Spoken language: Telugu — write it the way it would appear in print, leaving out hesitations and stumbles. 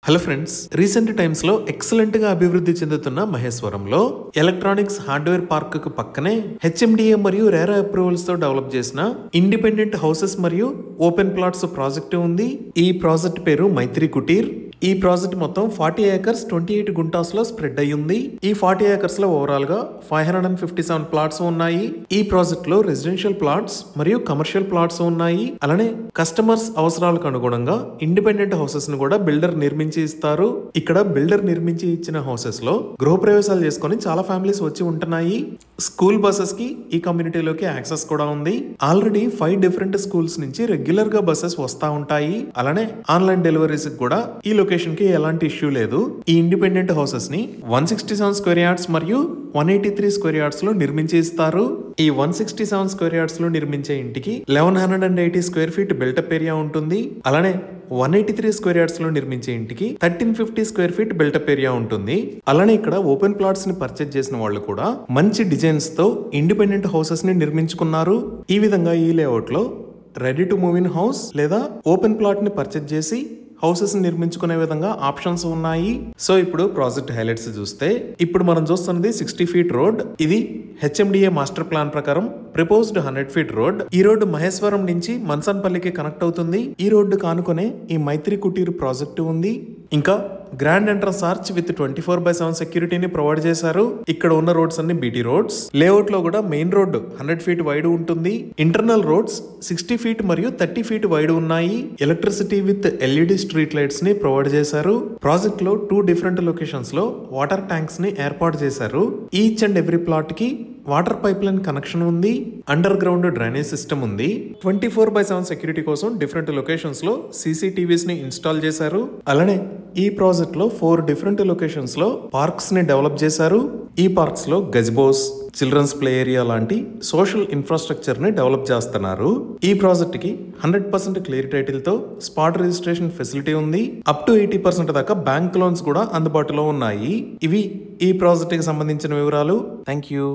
హలో ఫ్రెండ్స్, రీసెంట్ టైమ్స్ లో ఎక్సలెంట్ గా అభివృద్ధి చెందుతున్న మహేశ్వరంలో ఎలక్ట్రానిక్స్ హార్డ్వేర్ పార్క్ కు పక్కనే హెచ్ఎండిఏ మరియు రేరా అప్రూవల్స్ తో డెవలప్ చేసిన ఇండిపెండెంట్ హౌసెస్ మరియు ఓపెన్ ప్లాట్స్ ప్రాజెక్ట్ ఉంది. ఈ ప్రాజెక్ట్ పేరు మైత్రి కుటీర్. ఈ ప్రాజెక్ట్ మొత్తం 40 ఏకర్స్ 28 గుంటాస్ లో స్ప్రెడ్ అయ్యింది. ఈ 40 ఏకర్స్ లో ఓవరాల్ గా 557 ప్లాట్స్ ఉన్నాయి. ఈ ప్రాజెక్ట్ లో రెసిడెన్షియల్ ప్లాట్స్ మరియు కమర్షియల్ ప్లాట్స్ ఉన్నాయి. అలానే కస్టమర్స్ అవసరాలకు అనుగుణంగా ఇండిపెండెంట్ హౌసెస్ ను కూడా బిల్డర్ నిర్మించి ఇస్తారు. ఇక్కడ బిల్డర్ నిర్మించి ఇచ్చిన హౌసెస్ లో గృహప్రవేశాలు చేసుకుని చాలా ఫ్యామిలీస్ వచ్చి ఉంటున్నాయి. స్కూల్ బస్సెస్ కి ఈ కమ్యూనిటీలోకి యాక్సెస్ కూడా ఉంది. ఆల్రెడీ 5 డిఫరెంట్ స్కూల్స్ నుంచి రెగ్యులర్ గా బస్సెస్ వస్తా ఉంటాయి. అలానే ఆన్లైన్ డెలివరీస్ కూడా ఈ లొకేషన్ కి ఎలాంటి ఇష్యూ లేదు. ఈ ఇండిపెండెంట్ హౌసెస్ ని 167 స్క్వేర్ యార్డ్స్ మరియు 183 స్క్వేర్ యార్డ్స్ లో నిర్మించి ఇస్తారు. ఈ 167 స్క్వేర్ యార్డ్స్ లో నిర్మించే ఇంటికి 1180 స్క్వేర్ ఫీట్ బిల్టప్ ఏరియా ఉంటుంది. అలానే 183 స్క్వేర్ యార్డ్స్ లో నిర్మించే ఇంటికి 1350 స్క్వేర్ ఫీట్ బిల్టప్ ఏరియా ఉంటుంది. అలానే ఇక్కడ ఓపెన్ ప్లాట్స్ ని పర్చేజ్ చేసిన వాళ్ళు కూడా మంచి డిజైన్స్ తో ఇండిపెండెంట్ హౌసెస్ ని నిర్మించుకున్నారు. ఈ విధంగా ఈ లేఅవుట్ లో ready to move in house లేదా ఓపెన్ ప్లాట్ ని పర్చేజ్ చేసి హౌసెస్ నిర్మించుకునే విధంగా ఆప్షన్స్ ఉన్నాయి. సో ఇప్పుడు ప్రాజెక్ట్ హైలైట్స్ చూస్తే, ఇప్పుడు మనం చూస్తున్నది 60 ఫీట్ రోడ్. ఇది హెచ్ఎండిఏ మాస్టర్ ప్లాన్ ప్రకారం ప్రపోజ్డ్ 100 ఫీట్ రోడ్. ఈ రోడ్డు మహేశ్వరం నుంచి మన్సన్పల్లికి కనెక్ట్ అవుతుంది. ఈ రోడ్డు కానుకొనే ఈ మైత్రి కుటీర్ ప్రాజెక్టు ఉంది. ఇంకా గ్రాండ్ ఎంట్రన్స్ ఆర్చ్ విత్ 24/7 సెక్యూరిటీని ప్రొవైడ్ చేశారు. ఇక్కడ ఉన్న రోడ్స్ అన్ని బీటీ రోడ్స్. లేఅవుట్ లో కూడా మెయిన్ రోడ్డు 100 ఫీట్ వైడ్ ఉంటుంది. ఇంటర్నల్ రోడ్స్ 60 ఫీట్ మరియు 30 ఫీట్ వైడ్ ఉన్నాయి. Electricity with LED street lights ని ప్రొవైడ్ చేశారు. ప్రాజెక్ట్ లో 2 డిఫరెంట్ లొకేషన్స్ లో వాటర్ ట్యాంక్స్ ని ఏర్పాటు చేశారు. ఈచ్ అండ్ ఎవ్రీ ప్లాట్ కి వాటర్ పైప్ లైన్ కనెక్షన్ ఉంది. అండర్ గ్రౌండ్ డ్రైనేజ్ సిస్టమ్ ఉంది. 24/7 సెక్యూరిటీ కోసం డిఫరెంట్ లొకేషన్స్ లో CCTVs ని ఇన్స్టాల్ చేశారు. అలానే ఈ ప్రాజెక్ట్ లో 4 డిఫరెంట్ లొకేషన్స్ లో పార్క్స్ ని డెవలప్ చేశారు. ఈ పార్క్స్ లో గజిబోస్, చిల్డ్రన్స్ ప్లే ఏరియా లాంటి సోషల్ ఇన్ఫ్రాస్ట్రక్చర్ ని డెవలప్ చేస్తున్నారు. ఈ ప్రాజెక్ట్ కి 100% క్లియర్ టైటిల్ తో స్పాట్ రిజిస్ట్రేషన్ ఫెసిలిటీ ఉంది. అప్ టు 80% దాకా బ్యాంక్ లోన్స్ కూడా అందుబాటులో ఉన్నాయి. ఇవి ఈ ప్రాజెక్ట్ కి సంబంధించిన వివరాలు. Thank you.